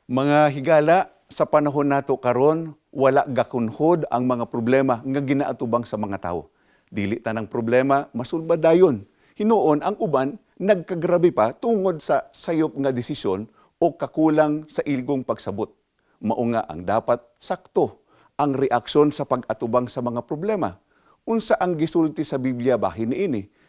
Mga higala, sa panahon nato karon, wala gakunhod ang mga problema nga ginaatubang sa mga tao. Dili tanang problema, masulbad dayon. Hinuon ang uban, nagkagrabe pa tungod sa sayop nga desisyon o kakulang sa ilgong pagsabot. Mao nga ang dapat sakto ang reaksyon sa pag-atubang sa mga problema. Unsa ang gisulti sa Biblia bahin niini?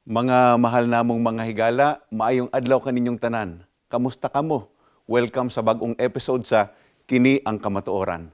Mga mahal namong mga higala, maayong adlaw kaninyong tanan. Kamusta kamo? Welcome sa bagong episode sa Kini ang Kamatuoran.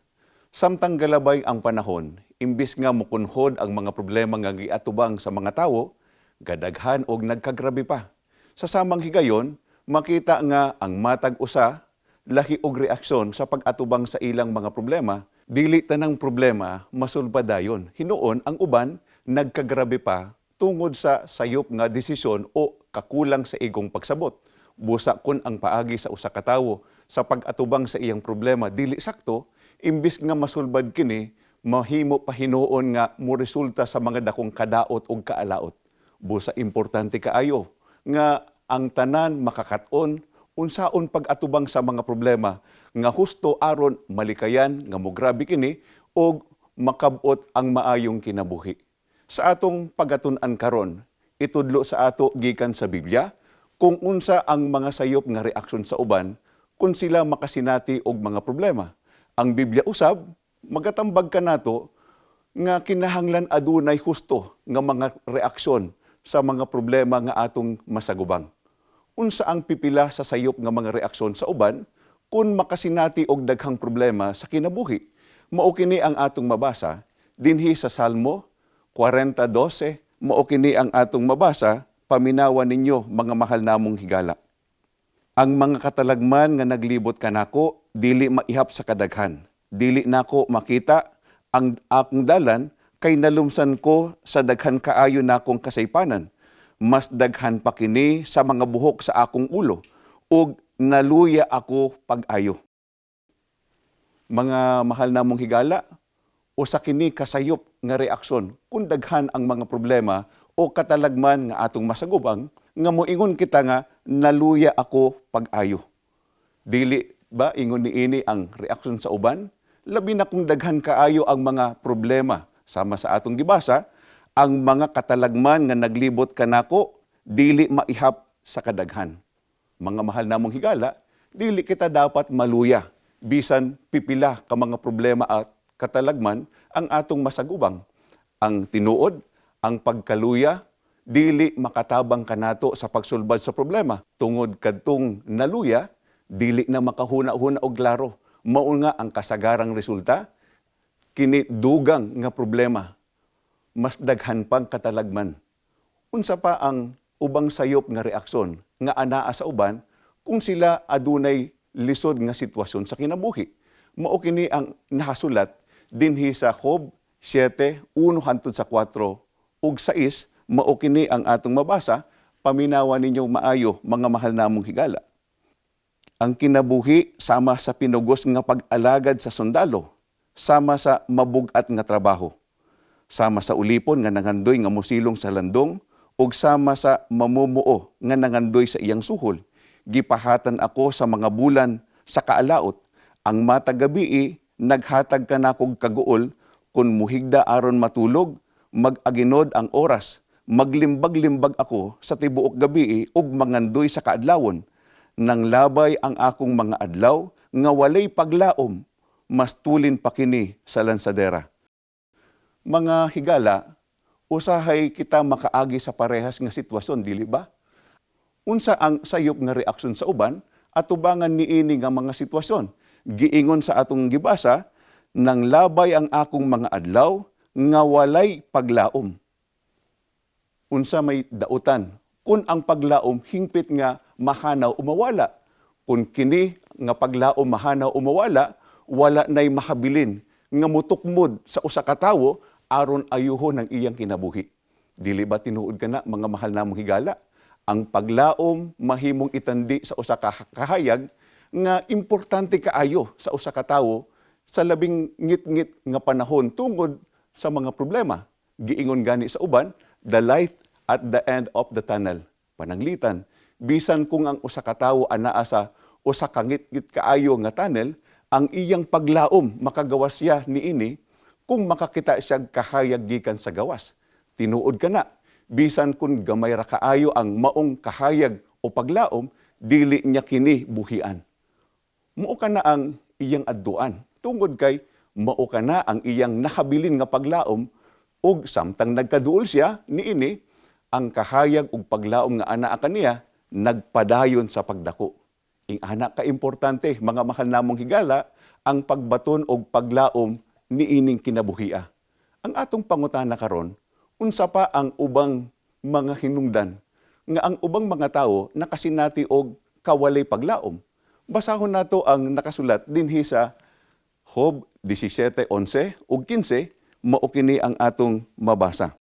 Samtang galabay ang panahon, imbis nga mukunhod ang mga problema nga giatubang sa mga tawo, gadaghan og nagkagrabe pa. Sa samang higayon, makita nga ang matag usa, lahi og reaksyon sa pag-atubang sa ilang mga problema, dili tanang problema masulbad dayon. Hinuon ang uban nagkagrabe pa tungod sa sayop nga desisyon o kakulang sa igong pagsabot. Busa kun ang paagi sa usa ka tawo sa pag-atubang sa iyang problema dili sakto, imbis nga masulbad kini, mahimo pa hinuon nga moresulta sa mga dakong kadaot ug kaalaot. Busa importante kaayo nga ang tanan makakaton unsaon pag-atubang sa mga problema nga husto aron malikayan nga mograbe kini og makab-ot ang maayong kinabuhi. Sa atong pagatun-an karon, itudlo sa ato gikan sa Biblia kung unsa ang mga sayop nga reaksyon sa uban kung sila makasinati og mga problema. Ang Biblia usab magatambag kanato nga kinahanglan adunay husto nga mga reaksyon sa mga problema nga atong masagubang. Unsa ang pipila sa sayop nga mga reaksyon sa uban kung makasinati og daghang problema sa kinabuhi? Mao kini ang atong mabasa dinhi sa Salmo 40:12, mao kini ang atong mabasa, paminawan ninyo mga mahal namong higala. Ang mga katalagman nga naglibot kanako dili maihap sa kadaghan. Dili nako makita ang akong dalan kay nalumsan ko sa daghan kaayo nakong kasaypanan. Mas daghan pa kini sa mga buhok sa akong ulo ug naluya ako pag-ayo. Mga mahal namong higala, usa kini kasayop nga reaksyon kung daghan ang mga problema o katalagman nga atong masagubang nga moingon kita nga naluya ako pag-ayo. Dili ba ingon niini ang reaksyon sa uban? Labi na kung daghan kaayo ang mga problema sama sa atong gibasa, ang mga katalagman nga naglibot kanako dili maihap sa kadaghan. Mga mahal namong higala, dili kita dapat maluya bisan pipila ka mga problema at katalagman ang atong masagubang. Ang tinuod, ang pagkaluya, dili makatabang kanato sa pagsulbad sa problema. Tungod kadtong naluya, dili na makahuna-huna og klaro. Mao nga ang kasagarang resulta, kini dugang nga problema, mas daghan pang katalagman. Unsa pa ang ubang sayop nga reaksyon nga anaa sa uban kung sila adunay lisod nga sitwasyon sa kinabuhi? Mao kini ang nahasulat dinhi sa Job 7:1-4 ug 6, mao kini ang atong mabasa, paminawan ninyong maayo mga mahal namong higala. Ang kinabuhi sama sa pinugos nga pag-alagad sa sundalo, sama sa mabug-at nga trabaho, sama sa ulipon nga nangandoy nga mosilong sa landong, ug sama sa mamumuo nga nangandoy sa iyang suhol. Gipahatan ako sa mga bulan sa kaalaot, ang matag gabii naghatag kanakog kaguol, kun muhigda aron matulog, mag-aginod ang oras, maglimbag-limbag ako sa tibuok gabii ug mangandoy sa kaadlawon. Nang labay ang akong mga adlaw, nga walay paglaom, mas tulin pa kini sa lansadera. Mga higala, usahay kita makaagi sa parehas nga sitwasyon, dili ba? Unsa ang sayop nga reaksyon sa uban, atubangan niini nga mga sitwasyon. Giingon sa atong gibasa, nang labay ang akong mga adlaw, nga walay paglaom. Unsa may dautan, kung ang paglaom hingpit nga mahanaw o mawala. Kung kini nga paglaom mahanaw o mawala, wala nay mahabilin nga mutukmod sa usa ka tawo aron ayuhon ang iyang kinabuhi. Dili ba tinuod kana mga mahal namong higala? Ang paglaom mahimong itandi sa usa ka kahayag nga importante kaayo sa usa ka tawo sa labing ngit-ngit nga panahon tungod sa mga problema. Giingon gani sa uban, the light at the end of the tunnel. Pananglitan, bisan kung ang usa ka tawo anaa sa usa ka ngit-ngit kaayo nga tunnel, ang iyang paglaom makagawas siya niini kung makakita siya kahayag gikan sa gawas. Tinuod kana, bisan kung gamay ra kaayo ang maong kahayag o paglaom, dili niya kini buhian. Mao kana ang iyang adduan. Tungod kay mao kana ang iyang nakabilin nga paglaom ug samtang nagkaduol siya niini ang kahayag ug paglaom nga anaa kaniya nagpadayon sa pagdako. Ing anak ka importante mga mahal namong higala ang pagbaton og paglaom niining kinabuhia. Ang atong pangutana karon, unsa pa ang ubang mga hinungdan nga ang ubang mga tawo nakasinati og kawalay paglaom. Basahon nato ang nakasulat dinhi sa Job 17:11 ug 15, mao kini ang atong mabasa.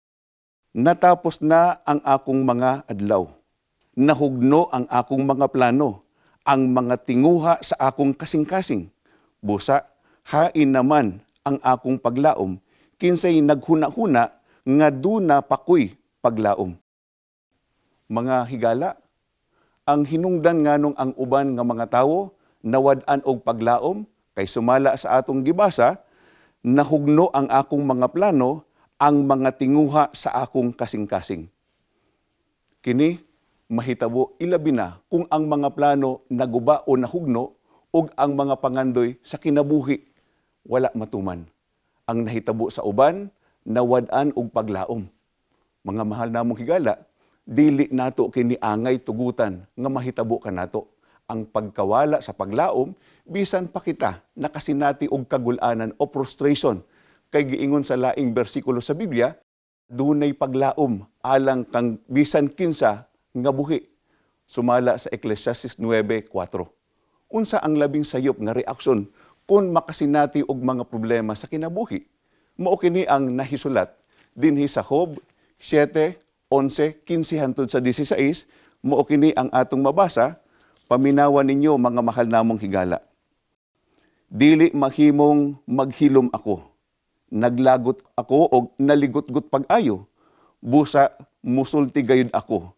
Natapos na ang akong mga adlaw. Nahugno ang akong mga plano, ang mga tinguha sa akong kasing-kasing. Busa, hain naman ang akong paglaom, kinsay naghuna-huna nga duna pakoy paglaom. Mga higala, ang hinungdan nganong ang uban nga mga tawo nawad-an og paglaom kay sumala sa atong gibasa, nahugno ang akong mga plano, ang mga tinguha sa akong kasing-kasing. Kini mahitabo ilabi na kung ang mga plano naguba o nahugno ug ang mga pangandoy sa kinabuhi wala matuman. Ang nahitabo sa uban nawad-an og paglaom. Mga mahal namong higala, dili nato kini angay tugutan nga mahitabo kanato. Ang pagkawala sa paglaom, bisan pa kita nakasinati og kagul-anan o frustration. Kay giingon sa laing bersikulo sa Biblia, dunay paglaom alang kang bisan kinsa nga buhi. Sumala sa Ecclesiastes 9:4. Unsa ang labing sayop nga reaksyon kung makasinati og mga problema sa kinabuhi? Mao kini ang nahisulat dinhi sa Job 7:11, 15 hangtod sa 16, mao kini ang atong mabasa. Paminawan ninyo mga mahal namong higala. Dili mahimong maghilom ako. Naglagot ako og naligot-gut pag-ayo. Busa musulti gayud ako.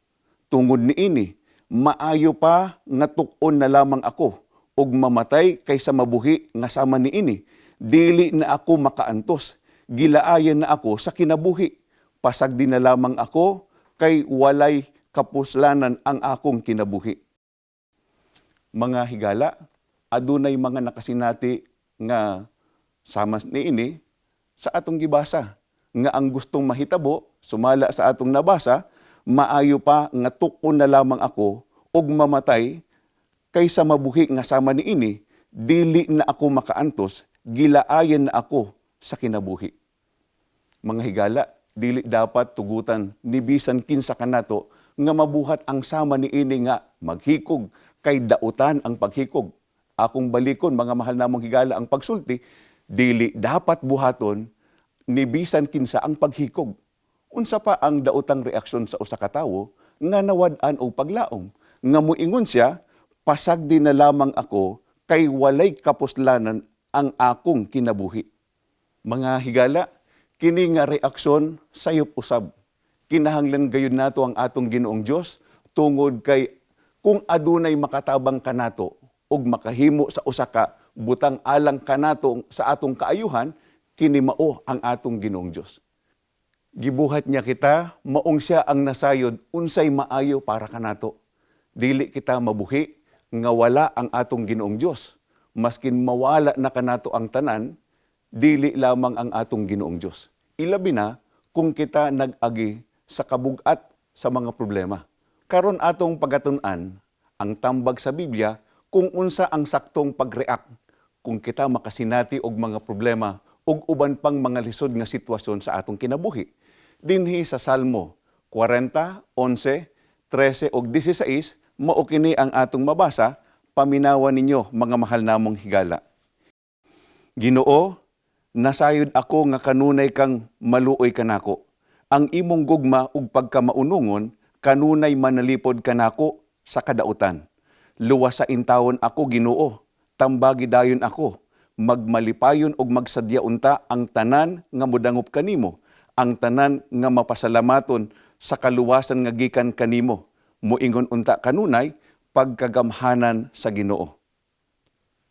Tungod niini, maayo pa nga tuk-on na lamang ako og mamatay kaysa mabuhi nga sama niini. Dili na ako makaantos. Gilaayan na ako sa kinabuhi. Pasagdi na lamang ako kay walay kapuslanan ang akong kinabuhi. Mga higala, adunay mga nakasinati nga sama niini sa atong gibasa nga ang gustong mahitabo sumala sa atong nabasa, maayo pa nga tuk-on na lamang ako og mamatay kaysa mabuhi nga sama niini, dili na ako makaantos, gilaayan na ako sa kinabuhi. Mga higala, dili dapat tugutan ni bisan kinsa kanato nga mabuhat ang sama niini nga maghikog kay dautan ang paghikog. Akong balikon, mga mahal namong higala, ang pagsulti, dili dapat buhaton ni bisan kinsa ang paghikog. Unsa pa ang daotang reaksyon sa usa ka tawo nga nawad-an og paglaom, nga muingon siya, pasagdi na lamang ako kay walay kapuslanan ang akong kinabuhi. Mga higala, kini nga reaksyon sayop usab. Kinahanglan gayud nato ang atong Ginoong Dios tungod kay kung adunay makatabang kanato ug makahimo sa usa ka butang alang kanato sa atong kaayuhan, kini mao ang atong Ginoong Dios. Gibuhat niya kita, maong siya ang nasayod unsay maayo para kanato. Dili kita mabuhi nga wala ang atong Ginoong Dios. Maskin mawala na kanato ang tanan, dili lamang ang atong Ginoong Dios. Ilabi na kung kita nag-agi sa kabug-at sa mga problema. Karon atong pagatun-an ang tambag sa Biblia kung unsa ang saktong pag-react kung kita makasinati og mga problema ug uban pang mga lisod nga sitwasyon sa atong kinabuhi. Dinhi sa Salmo 40, 11, 13 ug 16, mao kini ang atong mabasa. Paminawan ninyo mga mahal namong higala. Ginoo, nasayod ako nga kanunay kang maluoy kanako. Ang imong gugma ug pagkamaunungon kanunay manalipod kanako sa kadautan. Luwas sa intawon ako, Ginoo, tambagi dayon ako, magmalipayon og magsadya unta ang tanan nga modangop kanimo, ang tanan nga mapasalamaton sa kaluwasan nga gikan kanimo, moingon unta kanunay pagkagamhanan sa Ginoo.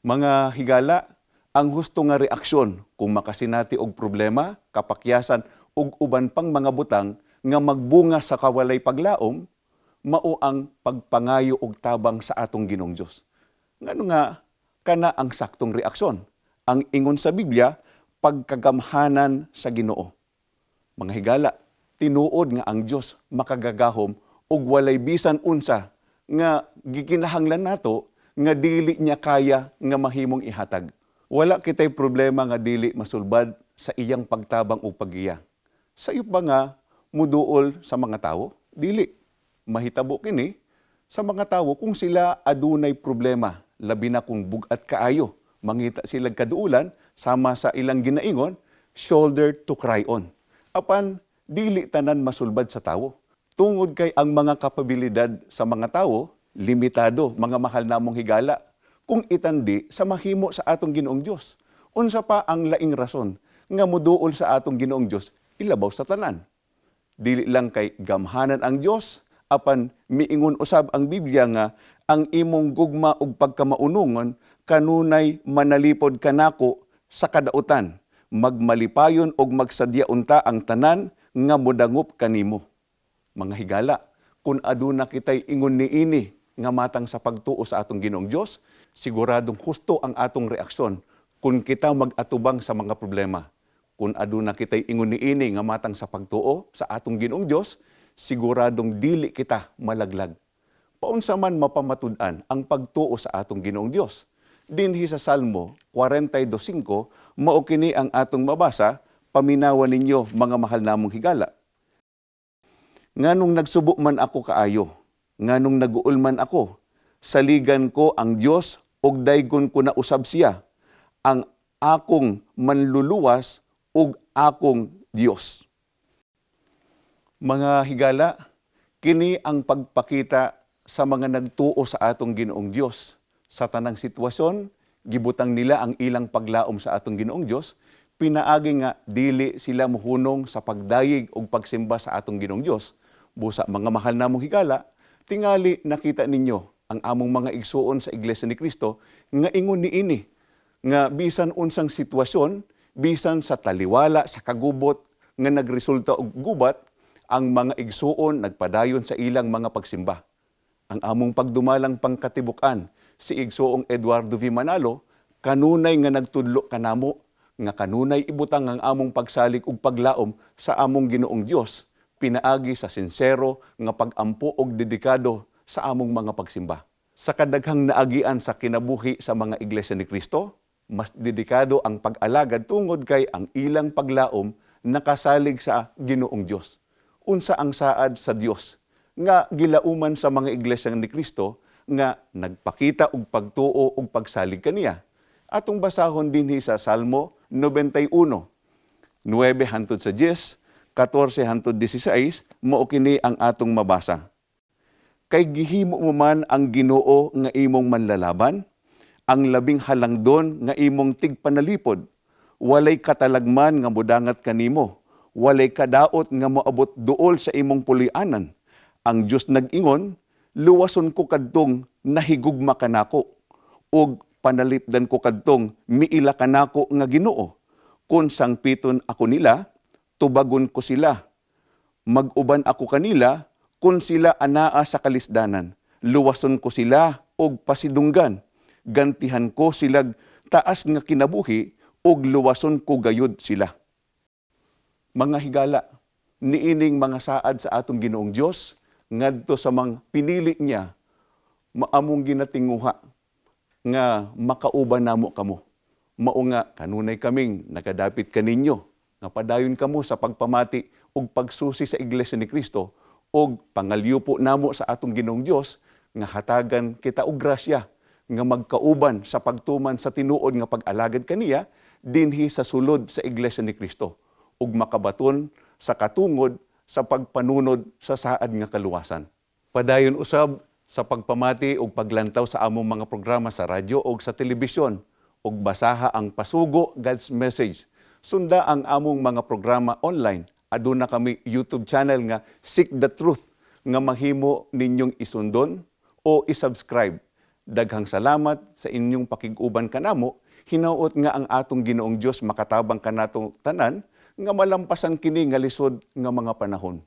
Mga higala, ang husto nga reaksyon kung makasinati og problema, kapakyasan ug uban pang mga butang nga magbunga sa kawalay paglaom, mao ang pagpangayo og tabang sa atong Ginoong Dios. Ngano nga kana ang saktong reaksyon? Ang ingon sa Biblia, pagkagamhanan sa Ginoo. Mga higala, tinuod nga ang Dios makagagahom ug walay bisan unsa nga gikinahanglan nato nga dili niya kaya nga mahimong ihatag. Wala kitay problema nga dili masulbad sa iyang pagtabang o paggiya. Sayop ba nga muduol sa mga tawo? Dili. Mahitabo kini sa mga tawo kung sila adunay problema, labi na kung bugat kaayo. Mangita sila kaduulan sama sa ilang ginaingon, shoulder to cry on. Apan dili tanan masulbad sa tawo. Tungod kay ang mga kapabilidad sa mga tawo, limitado, mga mahal namong higala, kung itandi sa mahimo sa atong Ginoong Dios. Unsa pa ang laing rason nga muduol sa atong Ginoong Dios, ilabaw sa tanan. Dili lang kay gamhanan ang Dios, apan miingon usab ang Biblia nga ang imong gugma ug pagkamaunongon kanunay manalipod kanako sa kadautan, magmalipayon og magsadya unta ang tanan nga modangop kanimo. Mga higala, kung aduna kitay ingon niini nga matang sa pagtuo sa atong Ginoong Dios, siguradong husto ang atong reaksyon kung kita mag-atubang sa mga problema. Kung aduna kitay ingon niini nga matang sa pagtuo sa atong Ginoong Dios, siguradong dili kita malaglag. Paunsa man mapamatud-an ang pagtuo sa atong Ginoong Dios. Dinhi sa Salmo 42:5, mao kini ang atong mabasa, paminawan ninyo mga mahal namong higala. Nganong nagsubo man ako kaayo, nganong naguol man ako, saligan ko ang Dios ug daygon ko na usab siya, ang akong manluluwas ug akong Dios. Mga higala, kini ang pagpakita sa mga nagtuo sa atong Ginoong Dios. Sa tanang sitwasyon, gibutang nila ang ilang paglaom sa atong Ginoong Dios, pinaagi nga dili sila muhunong sa pagdayeg ug pagsimba sa atong Ginoong Dios. Busa mga mahal namong higala, tingali nakita ninyo ang among mga igsuon sa Iglesia ni Cristo nga ingon niini nga bisan unsang sitwasyon, bisan sa taliwala, sa kagubot nga nagresulta og gubat, ang mga igsuon nagpadayon sa ilang mga pagsimba. Ang among pagdumalang pangkatibukan, si Igsoong Eduardo V. Manalo, kanunay nga nagtudlo kanamo, nga kanunay ibutang ang among pagsalig ug paglaom sa among Ginoong Dios, pinaagi sa sincero nga pag-ampo og dedikado sa among mga pagsimba. Sa kadaghang naagian sa kinabuhi sa mga Iglesia ni Cristo, mas dedikado ang pag-alagad tungod kay ang ilang paglaom nakasalig sa Ginoong Dios. Unsa ang saad sa Dios nga gilauman sa mga Iglesia ni Cristo nga nagpakita og pagtuo ug pagsalig kaniya. Atong basahon dinhi sa Salmo 91, 9 hangtod sa 10, 14 hangtod 16, mao kini ang atong mabasa. Kay gihimo mo man ang Ginoo nga imong manlalaban, ang labing halangdon nga imong tigpanalipod, walay katalagman nga modangat kanimo, walay kadaot nga moabot duol sa imong pulianan. Ang Dios nag-ingon, luwason ko kadtong nahigugma kanako, ug panalipdan ko kadtong miila kanako nga Ginoo. Kung sangpiton ako nila, tubagon ko sila. Mag-uban ako kanila, kung sila anaa sa kalisdanan. Luwason ko sila og pasidunggan. Gantihan ko silag taas nga kinabuhi og luwason ko gayud sila. Mga higala, niining mga saad sa atong Ginoong Dios, ngadto sa mga pinili niya, maamong ginatinguha nga makauban namo kamo. Mao nga kanunay kaming nagadapit kaninyo nga padayon kamo sa pagpamati ug pagsusi sa Iglesia ni Cristo ug pangalyo po namo sa atong Ginoong Dios nga hatagan kita og grasya nga magkauban sa pagtuman sa tinuod nga pag-alagad kaniya dinhi sa sulod sa Iglesia ni Cristo ug makabaton sa katungod sa pagpanunod sa saad nga kaluwasan. Padayon usab sa pagpamati ug paglantaw sa among mga programa sa radyo ug sa telebisyon ug basaha ang Pasugo God's Message. Sunda ang among mga programa online aduna kami YouTube channel nga Seek the Truth nga mahimo ninyong isundon o isubscribe. Daghang salamat sa inyong pakig-uban kanamo. Hinaot nga ang atong Ginoong Dios makatabang kanatong tanan nga malampasan kini nga lisod nga mga panahon.